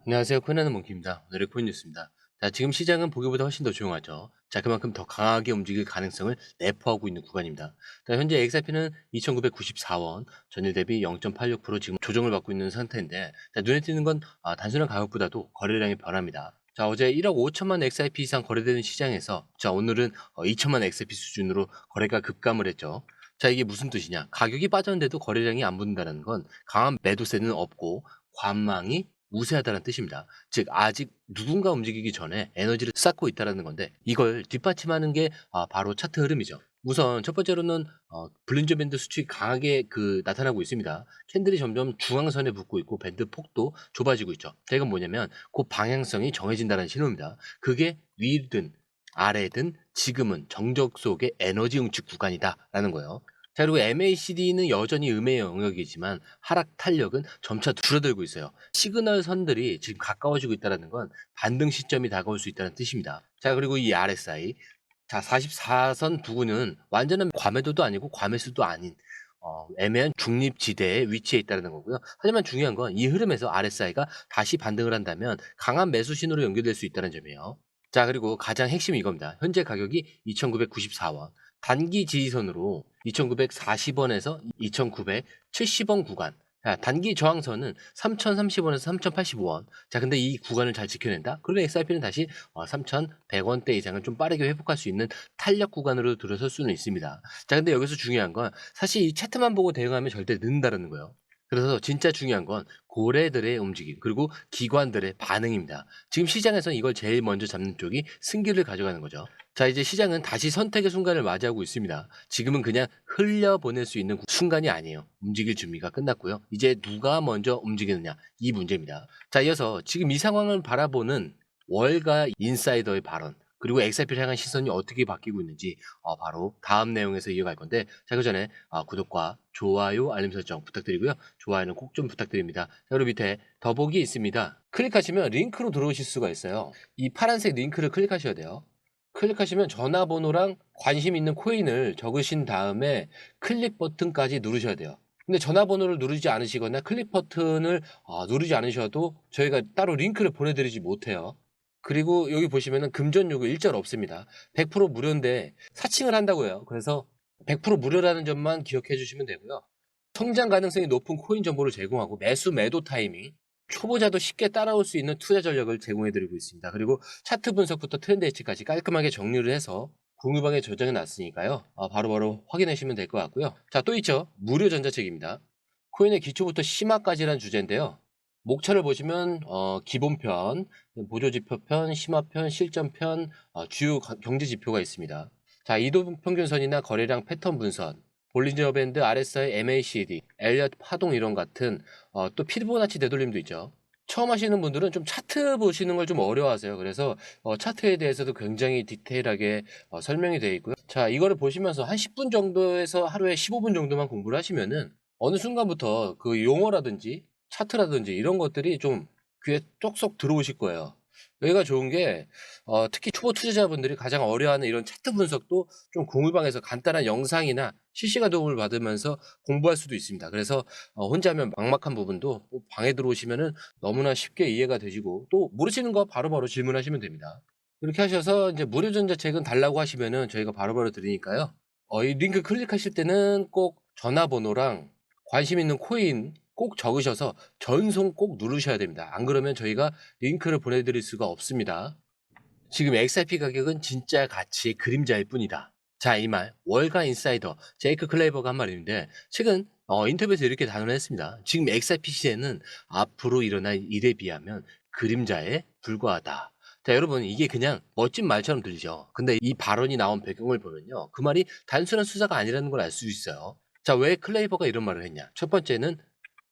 안녕하세요. 코인하는 몽키입니다. 오늘의 코인 뉴스입니다. 자, 지금 시장은 보기보다 훨씬 더 조용하죠. 자, 그만큼 더 강하게 움직일 가능성을 내포하고 있는 구간입니다. 자, 현재 XRP는 2,994원, 전일 대비 0.86% 지금 조정을 받고 있는 상태인데, 자, 눈에 띄는 건 단순한 가격보다도 거래량의 변화입니다. 자, 어제 1억 5천만 XRP 이상 거래되는 시장에서, 자, 오늘은 2천만 XRP 수준으로 거래가 급감을 했죠. 자, 이게 무슨 뜻이냐? 가격이 빠졌는데도 거래량이 안 붙는다는 건 강한 매도세는 없고 관망이 우세하다는 뜻입니다. 즉 아직 누군가 움직이기 전에 에너지를 쌓고 있다는 건데, 이걸 뒷받침하는 게 바로 차트 흐름이죠. 우선 첫 번째로는 블린저 밴드 수축이 강하게 나타나고 있습니다. 캔들이 점점 중앙선에 붙고 있고 밴드 폭도 좁아지고 있죠. 자, 이건 뭐냐면 그 방향성이 정해진다는 신호입니다. 그게 위든 아래든 지금은 정적 속의 에너지 응축 구간이다라는 거예요. 자, 그리고 MACD는 여전히 음의 영역이지만 하락 탄력은 점차 줄어들고 있어요. 시그널 선들이 지금 가까워지고 있다는 건 반등 시점이 다가올 수 있다는 뜻입니다. 자, 그리고 이 RSI, 자, 44선 부근은 완전한 과매도도 아니고 과매수도 아닌 애매한 중립지대에 위치해 있다는 거고요. 하지만 중요한 건 이 흐름에서 RSI가 다시 반등을 한다면 강한 매수 신호로 연결될 수 있다는 점이에요. 자, 그리고 가장 핵심이 이겁니다. 현재 가격이 2,994원. 단기 지지선으로 2,940원에서 2,970원 구간. 자, 단기 저항선은 3,030원에서 3,085원. 자, 근데 이 구간을 잘 지켜낸다? 그러면 XRP는 다시 3,100원대 이상을 좀 빠르게 회복할 수 있는 탄력 구간으로 들어설 수는 있습니다. 자, 근데 여기서 중요한 건 사실 이 차트만 보고 대응하면 절대 늦는다는 거예요. 그래서 진짜 중요한 건 고래들의 움직임, 그리고 기관들의 반응입니다. 지금 시장에서는 이걸 제일 먼저 잡는 쪽이 승기를 가져가는 거죠. 자, 이제 시장은 다시 선택의 순간을 맞이하고 있습니다. 지금은 그냥 흘려보낼 수 있는 순간이 아니에요. 움직일 준비가 끝났고요. 이제 누가 먼저 움직이느냐, 이 문제입니다. 자, 이어서 지금 이 상황을 바라보는 월가 인사이더의 발언, 그리고 XRP를 향한 시선이 어떻게 바뀌고 있는지 바로 다음 내용에서 이어갈 건데, 자, 그 전에 구독과 좋아요, 알림 설정 부탁드리고요. 좋아요는 꼭 좀 부탁드립니다. 자, 그리고 밑에 더보기 있습니다. 클릭하시면 링크로 들어오실 수가 있어요. 이 파란색 링크를 클릭하셔야 돼요. 클릭하시면 전화번호랑 관심 있는 코인을 적으신 다음에 클릭 버튼까지 누르셔야 돼요. 근데 전화번호를 누르지 않으시거나 클릭 버튼을 누르지 않으셔도 저희가 따로 링크를 보내드리지 못해요. 그리고 여기 보시면은 금전 요구 일절 없습니다. 100% 무료인데 사칭을 한다고 해요. 그래서 100% 무료라는 점만 기억해 주시면 되고요. 성장 가능성이 높은 코인 정보를 제공하고 매수 매도 타이밍, 초보자도 쉽게 따라올 수 있는 투자 전략을 제공해 드리고 있습니다. 그리고 차트 분석부터 트렌드 예측까지 깔끔하게 정리를 해서 공유방에 저장해 놨으니까요. 바로바로 확인하시면 될 것 같고요. 자, 또 있죠. 무료 전자책입니다. 코인의 기초부터 심화까지란 주제인데요. 목차를 보시면 기본편, 보조지표편, 심화편, 실전편, 주요 경제 지표가 있습니다. 자, 이동평균선이나 거래량 패턴 분선, 볼린저 밴드, RSI, MACD, 엘리엇 파동 이론 같은 또 피보나치 되돌림도 있죠. 처음 하시는 분들은 좀 차트 보시는 걸 좀 어려워하세요. 그래서 차트에 대해서도 굉장히 디테일하게 설명이 되어 있고요. 자, 이거를 보시면서 한 10분 정도에서 하루에 15분 정도만 공부를 하시면은 어느 순간부터 그 용어라든지 차트라든지 이런 것들이 좀 귀에 쏙쏙 들어오실 거예요. 여기가 좋은 게 특히 초보 투자자분들이 가장 어려워하는 이런 차트 분석도 좀 공유방에서 간단한 영상이나 실시간 도움을 받으면서 공부할 수도 있습니다. 그래서 혼자 하면 막막한 부분도 방에 들어오시면은 너무나 쉽게 이해가 되시고 또 모르시는 거 바로바로 질문하시면 됩니다. 이렇게 하셔서 이제 무료 전자책은 달라고 하시면은 저희가 바로바로 드리니까요. 이 링크 클릭하실 때는 꼭 전화번호랑 관심 있는 코인 꼭 적으셔서 전송 꼭 누르셔야 됩니다. 안 그러면 저희가 링크를 보내드릴 수가 없습니다. 지금 XRP 가격은 진짜 가치의 그림자일 뿐이다. 자, 이 말 월가 인사이더 제이크 클레이버가 한 말인데 최근 인터뷰에서 이렇게 단언을 했습니다. 지금 XRP 시대는 앞으로 일어날 일에 비하면 그림자에 불과하다. 자, 여러분, 이게 그냥 멋진 말처럼 들리죠. 근데 이 발언이 나온 배경을 보면요, 그 말이 단순한 수사가 아니라는 걸 알 수 있어요. 자, 왜 클레이버가 이런 말을 했냐? 첫 번째는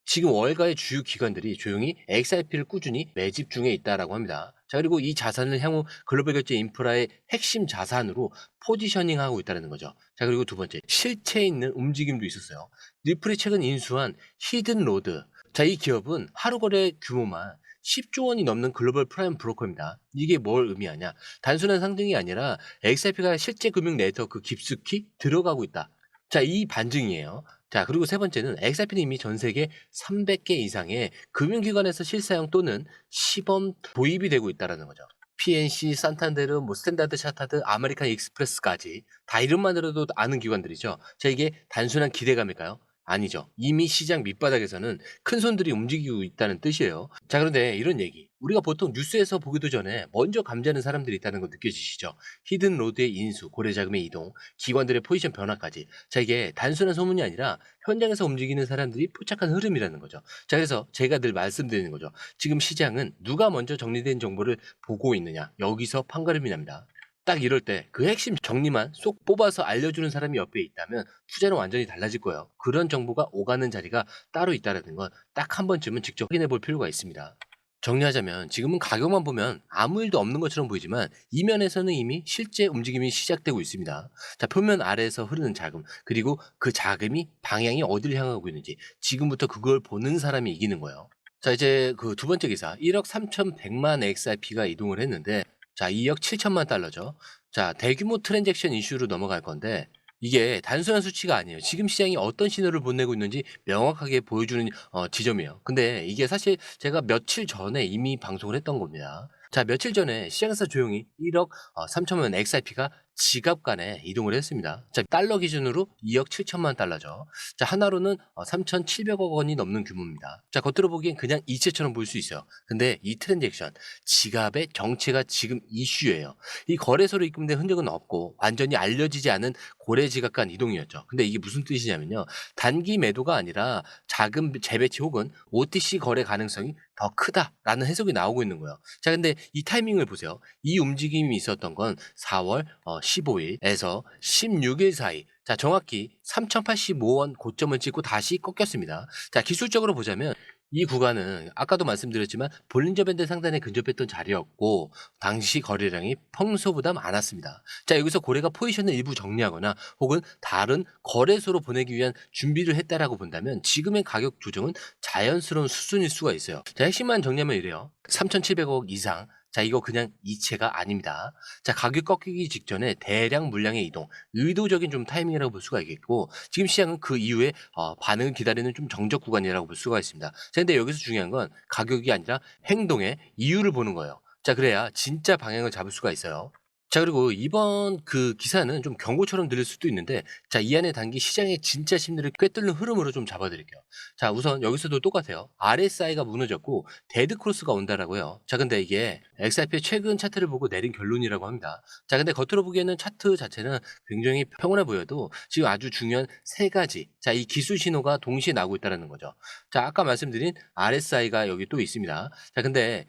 지금 월가의 주요 기관들이 조용히 XRP를 꾸준히 매집 중에 있다라고 합니다. 자, 그리고 이 자산을 향후 글로벌 결제 인프라의 핵심 자산으로 포지셔닝하고 있다는 거죠. 자, 그리고 두 번째, 실체 있는 움직임도 있었어요. 리플이 최근 인수한 히든로드. 자, 이 기업은 하루 거래 규모만 10조 원이 넘는 글로벌 프라임 브로커입니다. 이게 뭘 의미하냐? 단순한 상징이 아니라 XRP가 실제 금융 네트워크 깊숙이 들어가고 있다. 자, 이 반증이에요. 자, 그리고 세 번째는 XRP는 이미 전 세계 300개 이상의 금융기관에서 실사용 또는 시범 도입이 되고 있다는 거죠. PNC, 산탄데르, 뭐 스탠다드 차타드, 아메리칸 익스프레스까지 다 이름만으로도 아는 기관들이죠. 자, 이게 단순한 기대감일까요? 아니죠. 이미 시장 밑바닥에서는 큰 손들이 움직이고 있다는 뜻이에요. 자, 그런데 이런 얘기. 우리가 보통 뉴스에서 보기도 전에 먼저 감지하는 사람들이 있다는 거 느껴지시죠? 히든 로드의 인수, 고래 자금의 이동, 기관들의 포지션 변화까지. 자, 이게 단순한 소문이 아니라 현장에서 움직이는 사람들이 포착한 흐름이라는 거죠. 자, 그래서 제가 늘 말씀드리는 거죠. 지금 시장은 누가 먼저 정리된 정보를 보고 있느냐. 여기서 판가름이 납니다. 딱 이럴 때 그 핵심 정리만 쏙 뽑아서 알려주는 사람이 옆에 있다면 투자는 완전히 달라질 거예요. 그런 정보가 오가는 자리가 따로 있다는 건 딱 한 번쯤은 직접 확인해 볼 필요가 있습니다. 정리하자면 지금은 가격만 보면 아무 일도 없는 것처럼 보이지만 이면에서는 이미 실제 움직임이 시작되고 있습니다. 자, 표면 아래에서 흐르는 자금, 그리고 그 자금이 방향이 어디를 향하고 있는지 지금부터 그걸 보는 사람이 이기는 거예요. 자, 이제 그 두 번째 기사 1억 3,100만 XRP가 이동을 했는데, 자, 2억 7천만 달러죠. 자, 대규모 트랜잭션 이슈로 넘어갈 건데 이게 단순한 수치가 아니에요. 지금 시장이 어떤 신호를 보내고 있는지 명확하게 보여주는 지점이에요. 근데 이게 사실 제가 며칠 전에 이미 방송을 했던 겁니다. 자, 며칠 전에 시장에서 조용히 1억 3천만 XRP가 지갑간에 이동을 했습니다. 자, 달러 기준으로 2억 7천만 달러죠. 자, 하나로는 3,700억 원이 넘는 규모입니다. 자, 겉으로 보기엔 그냥 이체처럼 보일 수 있어요. 근데 이 트랜잭션, 지갑의 정체가 지금 이슈예요. 이 거래소로 입금된 흔적은 없고 완전히 알려지지 않은 고래 지갑 간 이동이었죠. 근데 이게 무슨 뜻이냐면요. 단기 매도가 아니라 자금 재배치 혹은 OTC 거래 가능성이 더 크다라는 해석이 나오고 있는 거예요. 자, 근데 이 타이밍을 보세요. 이 움직임이 있었던 건 4월 15일에서 16일 사이. 자, 정확히 3,085원 고점을 찍고 다시 꺾였습니다. 자, 기술적으로 보자면 이 구간은 아까도 말씀드렸지만 볼린저 밴드 상단에 근접했던 자리였고 당시 거래량이 평소보다 많았습니다. 자, 여기서 고래가 포지션을 일부 정리하거나 혹은 다른 거래소로 보내기 위한 준비를 했다라고 본다면 지금의 가격 조정은 자연스러운 수순일 수가 있어요. 자, 핵심만 정리하면 이래요. 3,700억 이상. 자, 이거 그냥 이체가 아닙니다. 자, 가격 꺾이기 직전에 대량 물량의 이동, 의도적인 좀 타이밍이라고 볼 수가 있겠고 지금 시장은 그 이후에 반응을 기다리는 좀 정적 구간이라고 볼 수가 있습니다. 자, 근데 여기서 중요한 건 가격이 아니라 행동의 이유를 보는 거예요. 자, 그래야 진짜 방향을 잡을 수가 있어요. 자, 그리고 이번 그 기사는 좀 경고처럼 들릴 수도 있는데 자, 이 안에 담긴 시장의 진짜 심리를 꿰뚫는 흐름으로 좀 잡아드릴게요. 자, 우선 여기서도 똑같아요. RSI가 무너졌고 데드 크로스가 온다라고요. 자, 근데 이게 XRP의 최근 차트를 보고 내린 결론이라고 합니다. 자, 근데 겉으로 보기에는 차트 자체는 굉장히 평온해 보여도 지금 아주 중요한 세 가지, 자, 이 기술 신호가 동시에 나오고 있다는 거죠. 자, 아까 말씀드린 RSI가 여기 또 있습니다. 자, 근데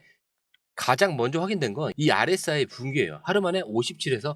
가장 먼저 확인된 건 이 RSI 붕괴예요. 하루 만에 57에서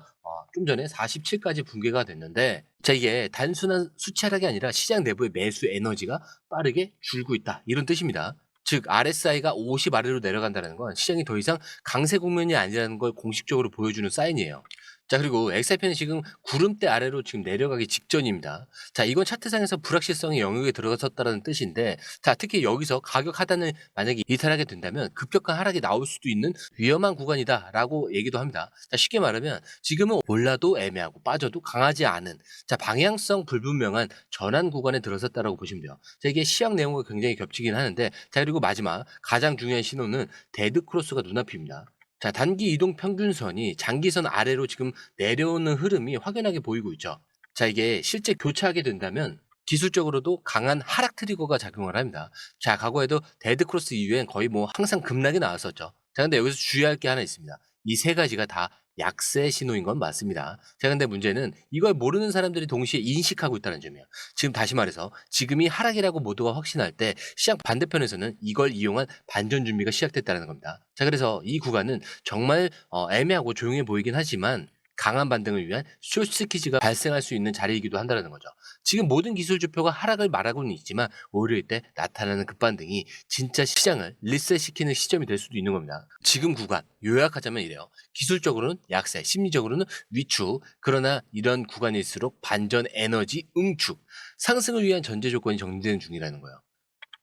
좀 전에 47까지 붕괴가 됐는데 자, 이게 단순한 수치 하락이 아니라 시장 내부의 매수 에너지가 빠르게 줄고 있다. 이런 뜻입니다. 즉 RSI가 50 아래로 내려간다는 건 시장이 더 이상 강세 국면이 아니라는 걸 공식적으로 보여주는 사인이에요. 자, 그리고 XRP는 지금 구름대 아래로 지금 내려가기 직전입니다. 자, 이건 차트상에서 불확실성의 영역에 들어섰다는 뜻인데 자, 특히 여기서 가격 하단을 만약에 이탈하게 된다면 급격한 하락이 나올 수도 있는 위험한 구간이다라고 얘기도 합니다. 자, 쉽게 말하면 지금은 올라도 애매하고 빠져도 강하지 않은 자, 방향성 불분명한 전환 구간에 들어섰다라고 보시면 돼요. 자, 이게 시황 내용과 굉장히 겹치긴 하는데 자, 그리고 마지막 가장 중요한 신호는 데드 크로스가 눈앞입니다. 자, 단기 이동 평균선이 장기선 아래로 지금 내려오는 흐름이 확연하게 보이고 있죠. 자, 이게 실제 교차하게 된다면 기술적으로도 강한 하락 트리거가 작용을 합니다. 자, 과거에도 데드 크로스 이후엔 거의 뭐 항상 급락이 나왔었죠. 자, 근데 여기서 주의할 게 하나 있습니다. 이 세 가지가 다 약세 신호인 건 맞습니다. 자, 근데 문제는 이걸 모르는 사람들이 동시에 인식하고 있다는 점이에요. 지금 다시 말해서 지금이 하락이라고 모두가 확신할 때 시장 반대편에서는 이걸 이용한 반전 준비가 시작됐다는 겁니다. 자, 그래서 이 구간은 정말 애매하고 조용해 보이긴 하지만 강한 반등을 위한 숏스퀴즈가 발생할 수 있는 자리이기도 한다는 거죠. 지금 모든 기술 지표가 하락을 말하고는 있지만 오히려 이때 나타나는 급반등이 진짜 시장을 리셋시키는 시점이 될 수도 있는 겁니다. 지금 구간 요약하자면 이래요. 기술적으로는 약세, 심리적으로는 위축, 그러나 이런 구간일수록 반전 에너지 응축, 상승을 위한 전제 조건이 정리되는 중이라는 거예요.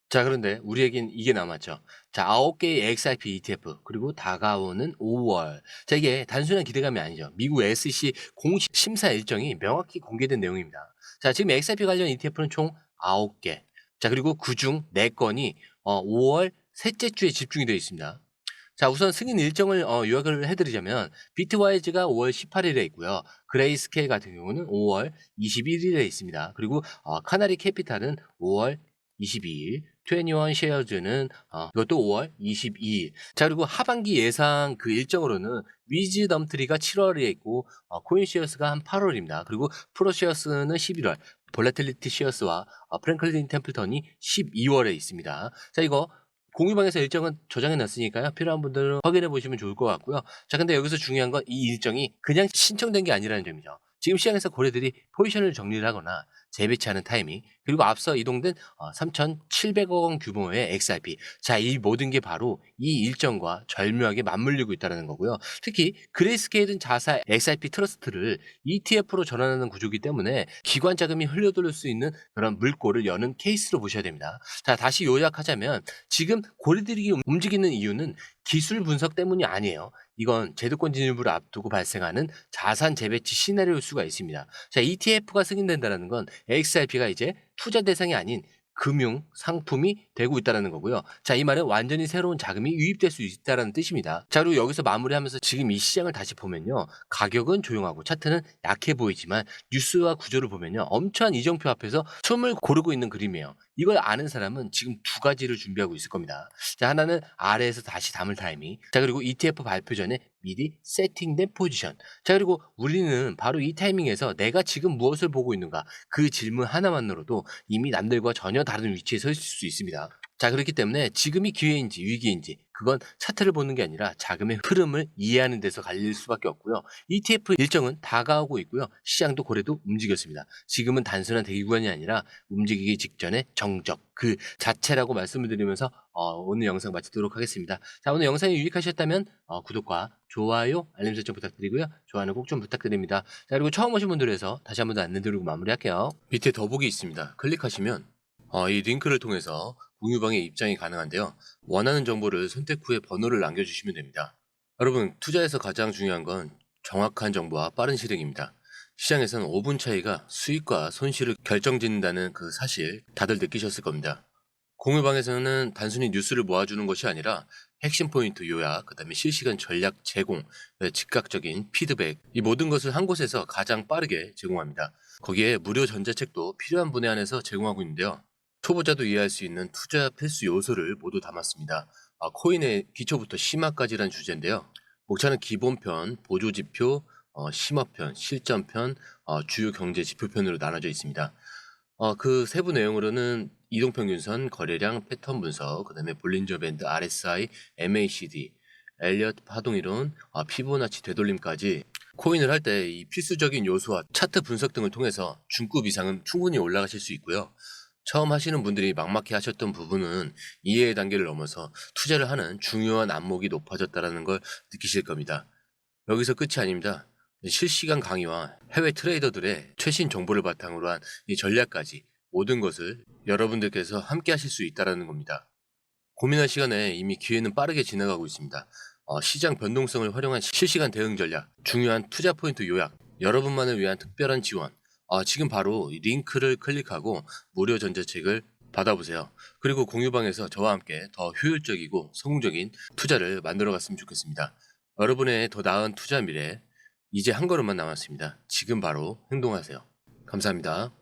자, 그런데 우리에겐 이게 남았죠. 자, 9개의 XRP ETF 그리고 다가오는 5월. 자, 이게 단순한 기대감이 아니죠. 미국 SEC 공식 심사 일정이 명확히 공개된 내용입니다. 자, 지금 XRP 관련 ETF는 총 9개. 자, 그리고 그중 4건이 5월 셋째 주에 집중이 되어 있습니다. 자, 우선 승인 일정을 요약을 해드리자면 비트와이즈가 5월 18일에 있고요. 그레이스케일 같은 경우는 5월 21일에 있습니다. 그리고 카나리 캐피탈은 5월 22일, 21 쉐어즈는 이것도 5월 22일. 자, 그리고 하반기 예상 그 일정으로는 위즈덤트리가 7월에 있고 코인쉐어스가 한 8월입니다. 그리고 프로쉐어스는 11월, 볼라틸리티 쉐어스와 프랭클린 템플턴이 12월에 있습니다. 자, 이거 공유방에서 일정은 저장해 놨으니까요. 필요한 분들은 확인해 보시면 좋을 것 같고요. 자, 근데 여기서 중요한 건 이 일정이 그냥 신청된 게 아니라는 점이죠. 지금 시장에서 고래들이 포지션을 정리를 하거나 재배치하는 타이밍, 그리고 앞서 이동된 3,700억 원 규모의 XRP. 자, 이 모든 게 바로 이 일정과 절묘하게 맞물리고 있다는 거고요. 특히 그레이스케일은 자사 XRP 트러스트를 ETF로 전환하는 구조이기 때문에 기관 자금이 흘려돌릴 수 있는 그런 물꼬를 여는 케이스로 보셔야 됩니다. 자, 다시 요약하자면 지금 고래들이 움직이는 이유는 기술 분석 때문이 아니에요. 이건 제도권 진입을 앞두고 발생하는 자산 재배치 시나리오일 수가 있습니다. 자, ETF가 승인된다는 건 XRP가 이제 투자 대상이 아닌 금융 상품이 되고 있다는 거고요. 자, 이 말은 완전히 새로운 자금이 유입될 수 있다는 뜻입니다. 자, 그리고 여기서 마무리하면서 지금 이 시장을 다시 보면요. 가격은 조용하고 차트는 약해 보이지만 뉴스와 구조를 보면요. 엄청난 이정표 앞에서 숨을 고르고 있는 그림이에요. 이걸 아는 사람은 지금 두 가지를 준비하고 있을 겁니다. 자, 하나는 아래에서 다시 담을 타이밍. 자, 그리고 ETF 발표 전에 미리 세팅된 포지션. 자, 그리고 우리는 바로 이 타이밍에서 내가 지금 무엇을 보고 있는가? 그 질문 하나만으로도 이미 남들과 전혀 다른 위치에 서 있을 수 있습니다. 자, 그렇기 때문에 지금이 기회인지 위기인지 그건 차트를 보는 게 아니라 자금의 흐름을 이해하는 데서 갈릴 수밖에 없고요. ETF 일정은 다가오고 있고요. 시장도 고래도 움직였습니다. 지금은 단순한 대기 구간이 아니라 움직이기 직전의 정적 그 자체라고 말씀을 드리면서 오늘 영상 마치도록 하겠습니다. 자, 오늘 영상이 유익하셨다면 구독과 좋아요, 알림 설정 부탁드리고요. 좋아요는 꼭 좀 부탁드립니다. 자, 그리고 처음 오신 분들 위해서 다시 한번 더 안내드리고 마무리할게요. 밑에 더보기 있습니다. 클릭하시면 이 링크를 통해서 공유방에 입장이 가능한데요. 원하는 정보를 선택 후에 번호를 남겨주시면 됩니다. 여러분, 투자에서 가장 중요한 건 정확한 정보와 빠른 실행입니다. 시장에서는 5분 차이가 수익과 손실을 결정짓는다는 그 사실 다들 느끼셨을 겁니다. 공유방에서는 단순히 뉴스를 모아주는 것이 아니라 핵심 포인트 요약, 그 다음에 실시간 전략 제공, 즉각적인 피드백, 이 모든 것을 한 곳에서 가장 빠르게 제공합니다. 거기에 무료 전자책도 필요한 분에 한해서 제공하고 있는데요. 초보자도 이해할 수 있는 투자 필수 요소를 모두 담았습니다. 코인의 기초부터 심화까지란 주제인데요. 목차는 기본편, 보조지표, 심화편, 실전편, 주요 경제 지표편으로 나눠져 있습니다. 그 세부 내용으로는 이동평균선, 거래량, 패턴 분석, 그 다음에 볼린저 밴드, RSI, MACD, 엘리엇 파동이론, 피보나치 되돌림까지 코인을 할 때 이 필수적인 요소와 차트 분석 등을 통해서 중급 이상은 충분히 올라가실 수 있고요. 처음 하시는 분들이 막막해 하셨던 부분은 이해의 단계를 넘어서 투자를 하는 중요한 안목이 높아졌다는 걸 느끼실 겁니다. 여기서 끝이 아닙니다. 실시간 강의와 해외 트레이더들의 최신 정보를 바탕으로 한 이 전략까지 모든 것을 여러분들께서 함께 하실 수 있다는 겁니다. 고민할 시간에 이미 기회는 빠르게 지나가고 있습니다. 시장 변동성을 활용한 실시간 대응 전략, 중요한 투자 포인트 요약, 여러분만을 위한 특별한 지원. 지금 바로 이 링크를 클릭하고 무료 전자책을 받아보세요. 그리고 공유방에서 저와 함께 더 효율적이고 성공적인 투자를 만들어 갔으면 좋겠습니다. 여러분의 더 나은 투자 미래, 이제 한 걸음만 남았습니다. 지금 바로 행동하세요. 감사합니다.